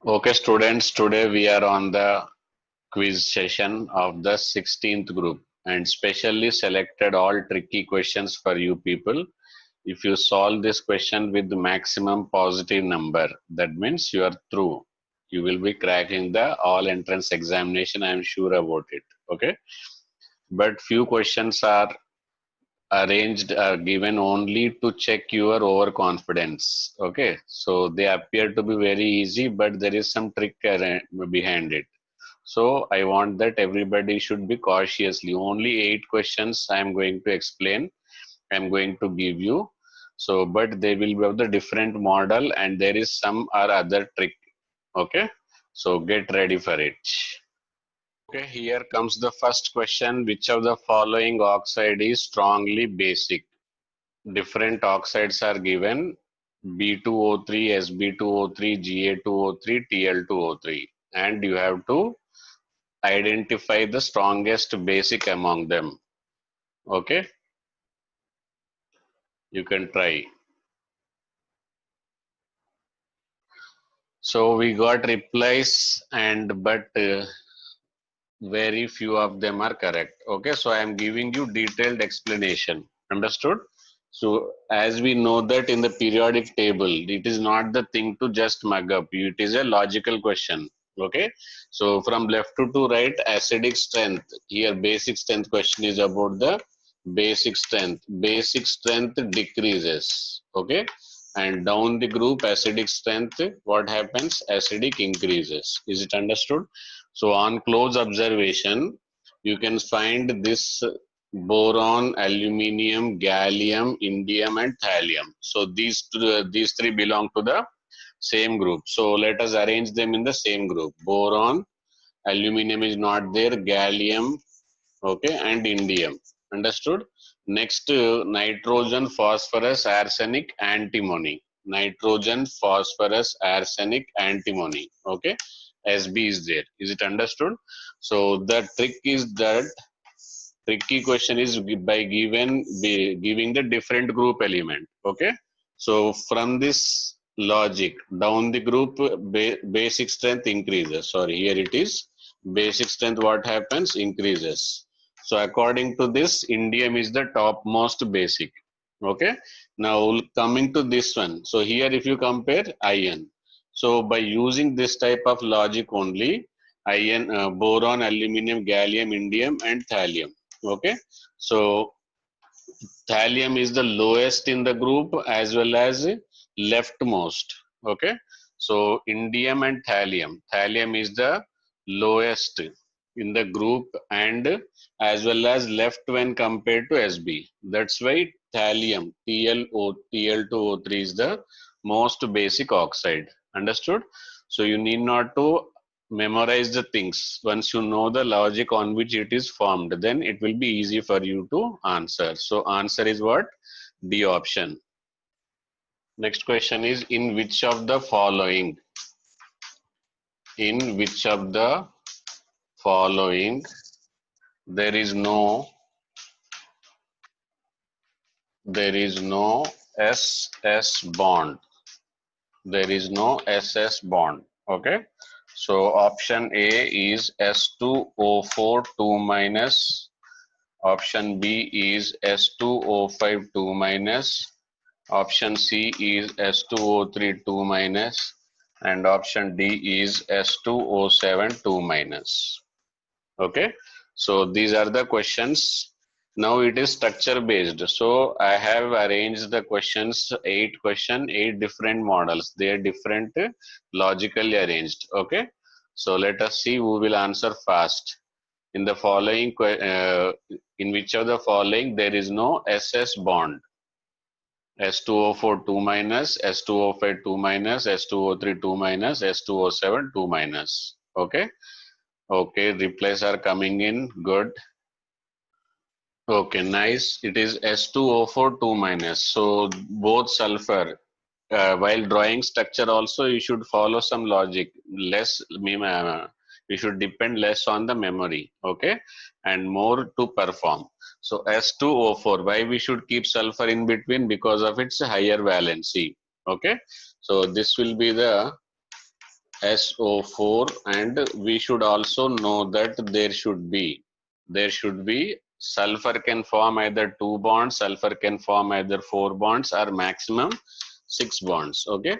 Okay, students, today we are on the quiz session of the 16th group and specially selected all tricky questions for you people. If you solve this question with the maximum positive number, that means you are through. You will be cracking the all entrance examination, I am sure about it. Okay, but few questions are arranged are given only to check your overconfidence. Okay, so they appear to be very easy, but there is some trick behind it. So I want that everybody should be cautiously only 8 questions I am going to explain, I am going to give you. So but they will be of the different model and there is some or other trick. Okay, so get ready for it. Okay, here comes the first question. Which of the following oxide is strongly basic? Different oxides are given: B2O3, Sb2O3, Ga2O3, Tl2O3, and you have to identify the strongest basic among them. Okay, you can try. So we got replies, and but very few of them are correct. Okay, so I am giving you detailed explanation. Understood? So as we know that in the periodic table, it is not the thing to just mug up. It is a logical question. Okay, so from left to right, acidic strength. Here, basic strength question is about the basic strength. Basic strength decreases. Okay, and down the group, acidic strength, what happens? Acidic increases. Is it understood? So on close observation, you can find this boron, aluminium, gallium, indium, and thallium. So these three belong to the same group. So let us arrange them in the same group. Boron, aluminium is not there, gallium, okay, and indium. Understood? Next, nitrogen, phosphorus, arsenic, antimony. Nitrogen, phosphorus, arsenic, antimony. Okay, Sb is there. Is it understood? So the trick is that tricky question is by giving the different group element. Okay, so from this logic down the group, basic strength increases. Sorry, here it is. Basic strength, what happens? Increases. So according to this, indium is the topmost basic. Okay, now coming to this one. So here if you compare iron, so by using this type of logic only, iron, boron, aluminium, gallium, indium, and thallium. Okay, so thallium is the lowest in the group as well as leftmost. Okay, so indium and thallium is the lowest in the group and as well as left when compared to Sb. That's why thallium Tl2O3 is the most basic oxide. Understood? So you need not to memorize the things. Once you know the logic on which it is formed, then it will be easy for you to answer. So answer is what? D option. Next question is, in which of the following, in which of the following there is no SS bond? There is no SS bond. Okay, so option A is S2O4 2 minus. Option B is S2O5 2 minus. Option C is S2O3 2 minus. And option D is S2O7 2 minus. Okay, so these are the questions. Now it is structure based. So I have arranged the questions, 8 different models. They are different, logically arranged. Okay, so let us see who will answer fast. In the following, in which of the following there is no SS bond? S2O4 2 minus, S2O5 2 minus, S2O3 2 minus, S2O7 2 minus. Okay, okay, replies are coming in. Good. Okay, nice. It is S2O4 2 minus. So both sulfur. While drawing structure also you should follow some logic. You should depend less on the memory. Okay, and more to perform. So S2O4. Why we should keep sulfur in between? Because of its higher valency. Okay, so this will be the SO4, and we should also know that there should be sulfur can form either 2 bonds, sulfur can form either 4 bonds, or maximum 6 bonds. Okay,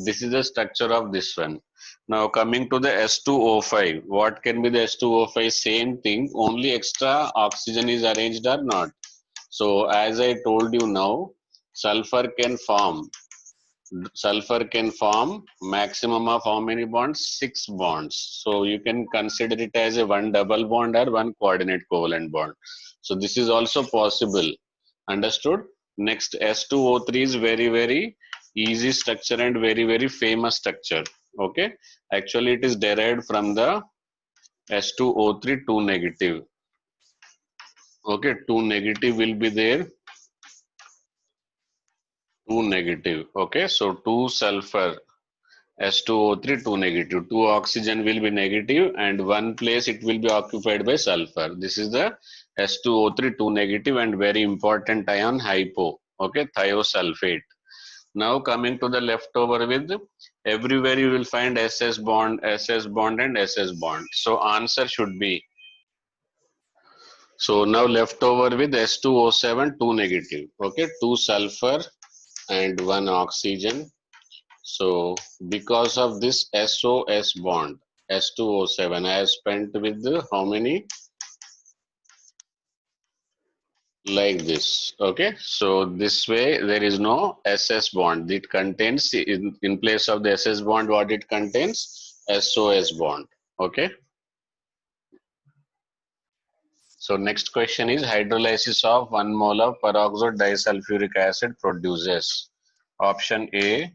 this is the structure of this one. Now coming to the S2O5, what can be the S2O5? Same thing, only extra oxygen is arranged or not. So as I told you now, sulfur can form maximum of how many bonds? 6 bonds. So you can consider it as a one double bond or one coordinate covalent bond. So this is also possible. Understood? Next, S2O3 is very easy structure and very famous structure. Okay, actually it is derived from the S2O3 2 negative. Okay, 2 negative will be there, 2 negative. Okay, so 2 sulfur, S2O3 2 negative, 2 oxygen will be negative, and one place it will be occupied by sulfur. This is the S2O3 2 negative and very important ion, hypo. Okay, thiosulfate. Now coming to the leftover with, everywhere you will find SS bond and SS bond. So answer should be, so now leftover with S2O7 2 negative. Okay, 2 sulfur and 1 oxygen. So because of this SOS bond, S2O7, I have spent with how many? Like this. Okay, so this way there is no SS bond. It contains, in place of the SS bond, what it contains? SOS bond. Okay, so next question is, hydrolysis of 1 mole of peroxide disulfuric acid produces. Option A,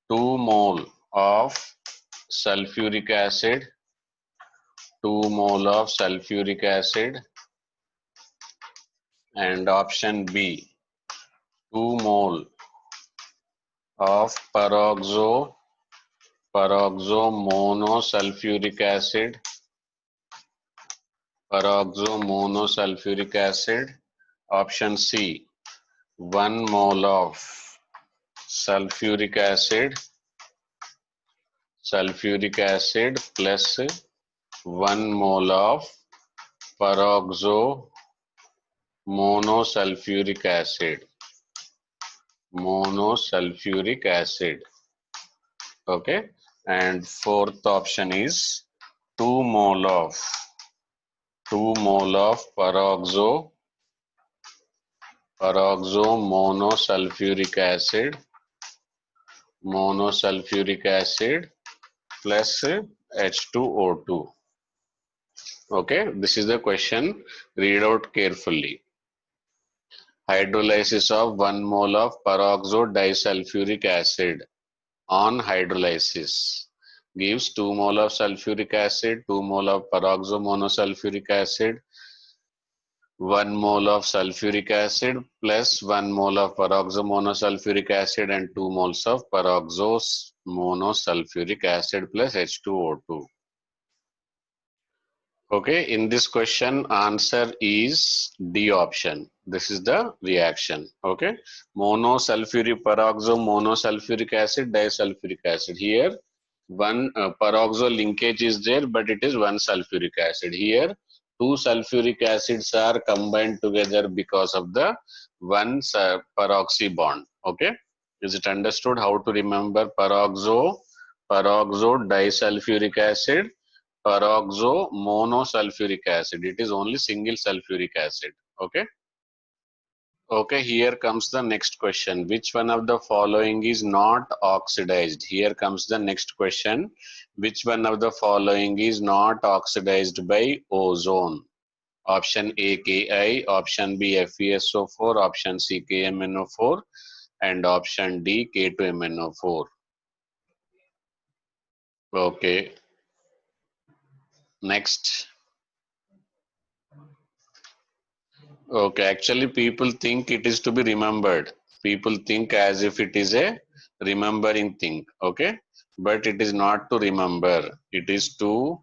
2 mole of sulfuric acid, 2 mole of sulfuric acid, and option B, 2 mole of peroxomonosulfuric acid, option C, 1 mole of sulfuric acid plus 1 mole of peroxomonosulfuric acid. Okay, and fourth option is 2 mole of peroxomonosulfuric acid plus H2O2. Okay, this is the question. Read out carefully. Hydrolysis of 1 mole of peroxide disulfuric acid on hydrolysis gives 2 mole of sulfuric acid, 2 mole of peroxomonosulfuric acid, 1 mole of sulfuric acid plus 1 mole of peroxomonosulfuric acid, and 2 moles of peroxomonosulfuric acid plus H2O2. Okay, in this question, answer is D option. This is the reaction. Okay, monosulfuric peroxomonosulfuric acid, disulfuric acid. Here, one peroxo linkage is there, but it is one sulfuric acid. Here, two sulfuric acids are combined together because of the one peroxy bond. Okay, is it understood how to remember peroxo disulfuric acid, peroxo monosulfuric acid? It is only single sulfuric acid. Okay. Okay, here comes the next question. Which one of the following is not oxidized? Here comes the next question. Which one of the following is not oxidized by ozone? Option A, Ki, option B, FeSO4, option C, KMNO4, and option D, K2MNO4. Okay, next. Okay, actually people think it is to be remembered. People think as if it is a remembering thing, okay? But it is not to remember. It is to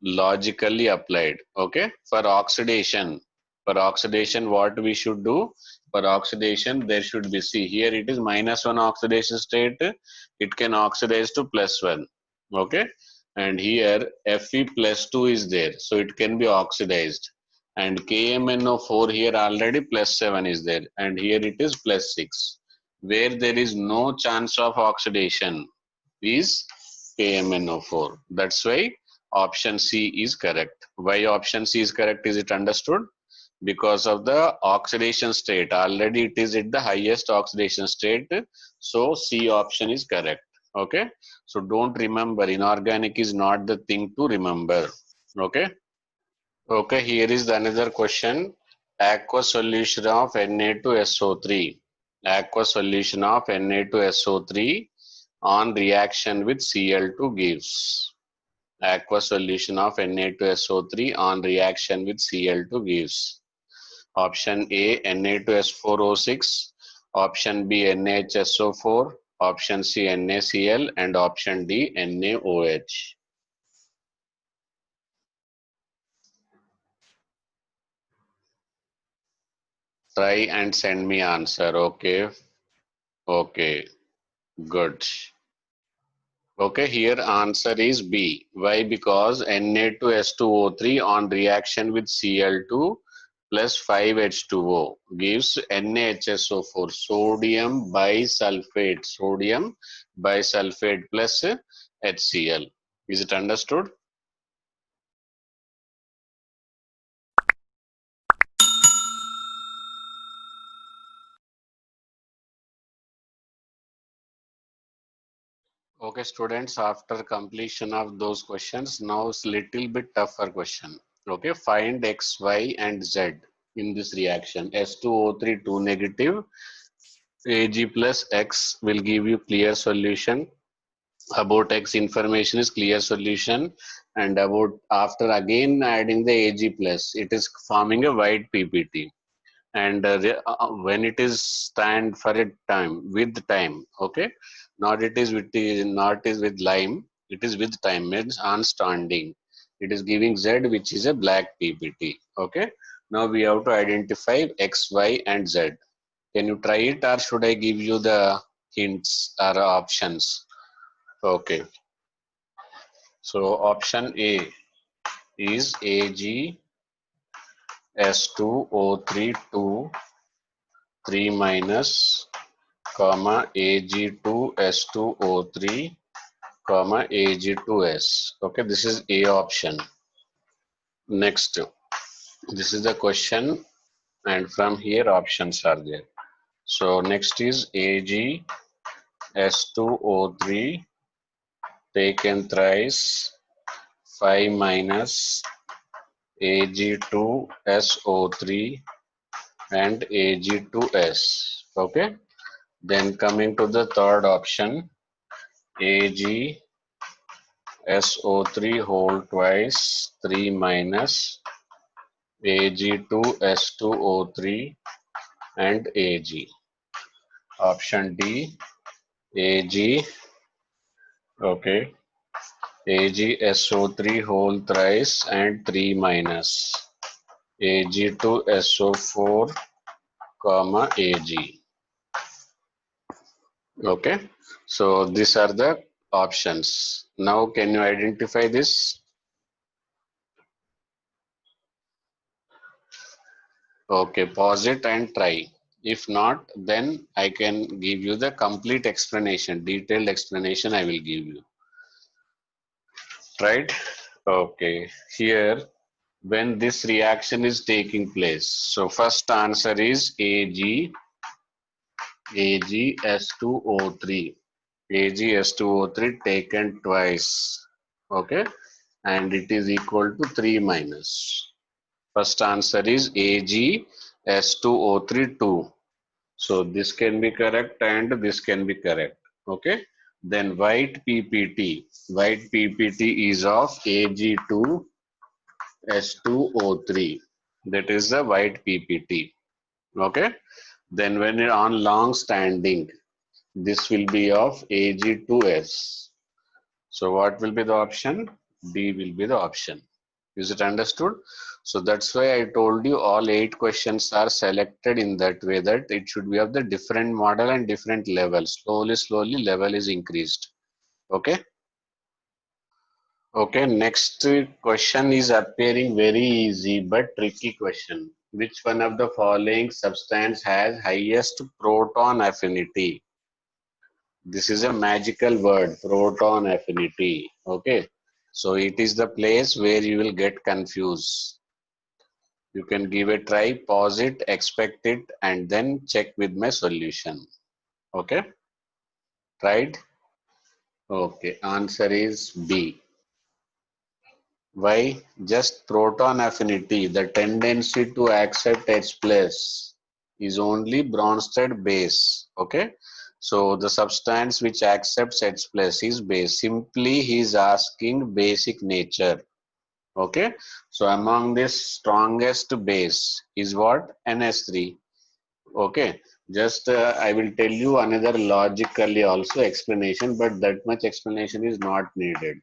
logically applied, okay? For oxidation, what we should do? For oxidation, there should be, see here it is -1 oxidation state. It can oxidize to +1. Okay, and here Fe plus 2 is there, so it can be oxidized, and KMnO4 here already plus 7 is there, and here it is plus 6. Where there is no chance of oxidation is KMnO4. That's why option C is correct. Why option C is correct? Is it understood? Because of the oxidation state, already it is at the highest oxidation state, so C option is correct. Okay, so don't remember, inorganic is not the thing to remember. Okay, okay, here is the another question. Aqueous solution of Na2SO3, aqueous solution of Na2SO3 on reaction with Cl2 gives, aqueous solution of Na2SO3 on reaction with Cl2 gives. Option A Na2S4O6, option B NaHSO4, option C NaCl, and option D NaOH. Try and send me answer. Okay, okay, good. Okay, here answer is B. Why? Because Na2S2O3 on reaction with Cl2 plus 5H2O gives NaHSO4, sodium bisulfate plus HCl. Is it understood? Okay, students, after completion of those questions, now it's little bit tougher question. Okay, find X, Y, and Z in this reaction. S2O3 2 negative, Ag plus X will give you clear solution. About X information is clear solution, and about after again adding the Ag plus, it is forming a white PPT. And when it is stand for a time with time, okay, not it is with not is with lime, it is with time, means on standing, it is giving Z, which is a black PPT. Okay, now we have to identify X, Y, and Z. Can you try it, or should I give you the hints or options? Okay, so option A is Ag S2O3 2 3 minus comma Ag2S2O3 comma Ag2S. Okay, this is A option. Next, this is the question, and from here options are there. So next is AgS2O3 taken thrice 5 minus Ag2SO3 and Ag2S. Okay, then coming to the third option, Ag SO3 whole twice 3 minus Ag2S2O3 and Ag. Option D, Ag, okay, AgSO3 whole thrice and 3 minus Ag2SO4 comma Ag. Okay, so these are the options. Now can you identify this? Okay, pause it and try. If not, then I can give you the complete explanation, detailed explanation I will give you. Right? Okay, here when this reaction is taking place. So first answer is AgS2O3. AgS2O3 taken twice. Okay, and it is equal to 3 minus. First answer is AgS2O3 2. So this can be correct and this can be correct. Okay. Then white PPT. White PPT is of Ag2S2O3. That is the white PPT. Okay. Then when you're on long standing, this will be of Ag2S. So what will be the option? D will be the option. Is it understood? So that's why I told you all 8 questions are selected in that way, that it should be of the different model and different level. Slowly, slowly level is increased. Okay. Okay, next question is appearing very easy but tricky question. Which one of the following substance has highest proton affinity? This is a magical word, proton affinity. Okay, so it is the place where you will get confused. You can give a try, pause it, expect it, and then check with my solution. Okay, tried? Okay, answer is B. Why? Just proton affinity, the tendency to accept H plus is only Bronsted base. Okay. So the substance which accepts H plus is base. Simply he is asking basic nature. Okay. So among this strongest base is what? NS3. Okay. Just I will tell you another logically also explanation, but that much explanation is not needed.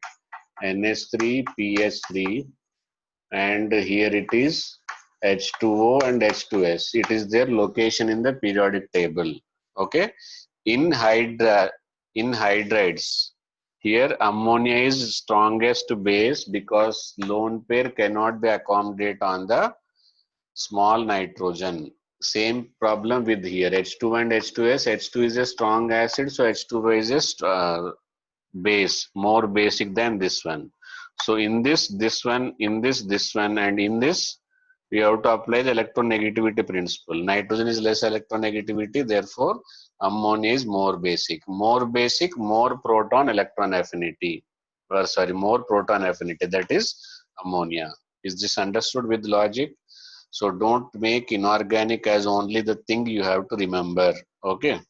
NS3, PH3, and here it is H2O and H2S. It is their location in the periodic table. Okay. In hydrides, here ammonia is strongest base because lone pair cannot be accommodated on the small nitrogen. Same problem with here H2 and H2S. H2 is a strong acid, so H2O is a base, more basic than this one. So in this one, in this one, and in this, we have to apply the electronegativity principle. Nitrogen is less electronegativity, therefore ammonia is more basic. More basic, more proton electron affinity. Or sorry, more proton affinity. That is ammonia. Is this understood with logic? So don't make inorganic as only the thing you have to remember. Okay.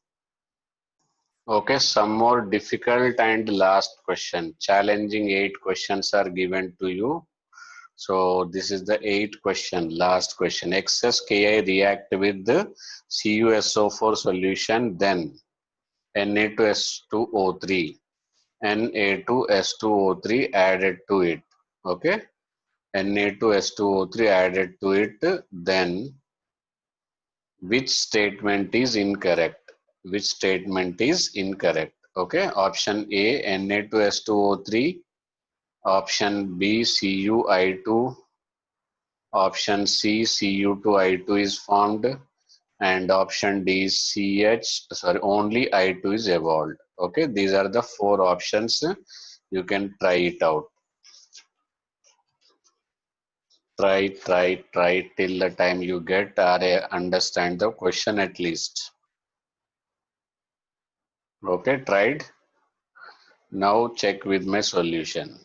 Okay, some more difficult and last question. Challenging 8 questions are given to you. So this is the 8 question, last question. Excess Ki react with the CuSO4 solution, then Na2S2O3, Na2S2O3 added to it. Okay, Na2S2O3 added to it, then which statement is incorrect? Which statement is incorrect? Okay, option A Na2S2O3, option B CuI2, option C Cu2I2 is formed, and option D is only I2 is evolved. Okay, these are the 4 options. You can try it out. Try till the time you get or understand the question at least. Okay, tried. Now check with my solution.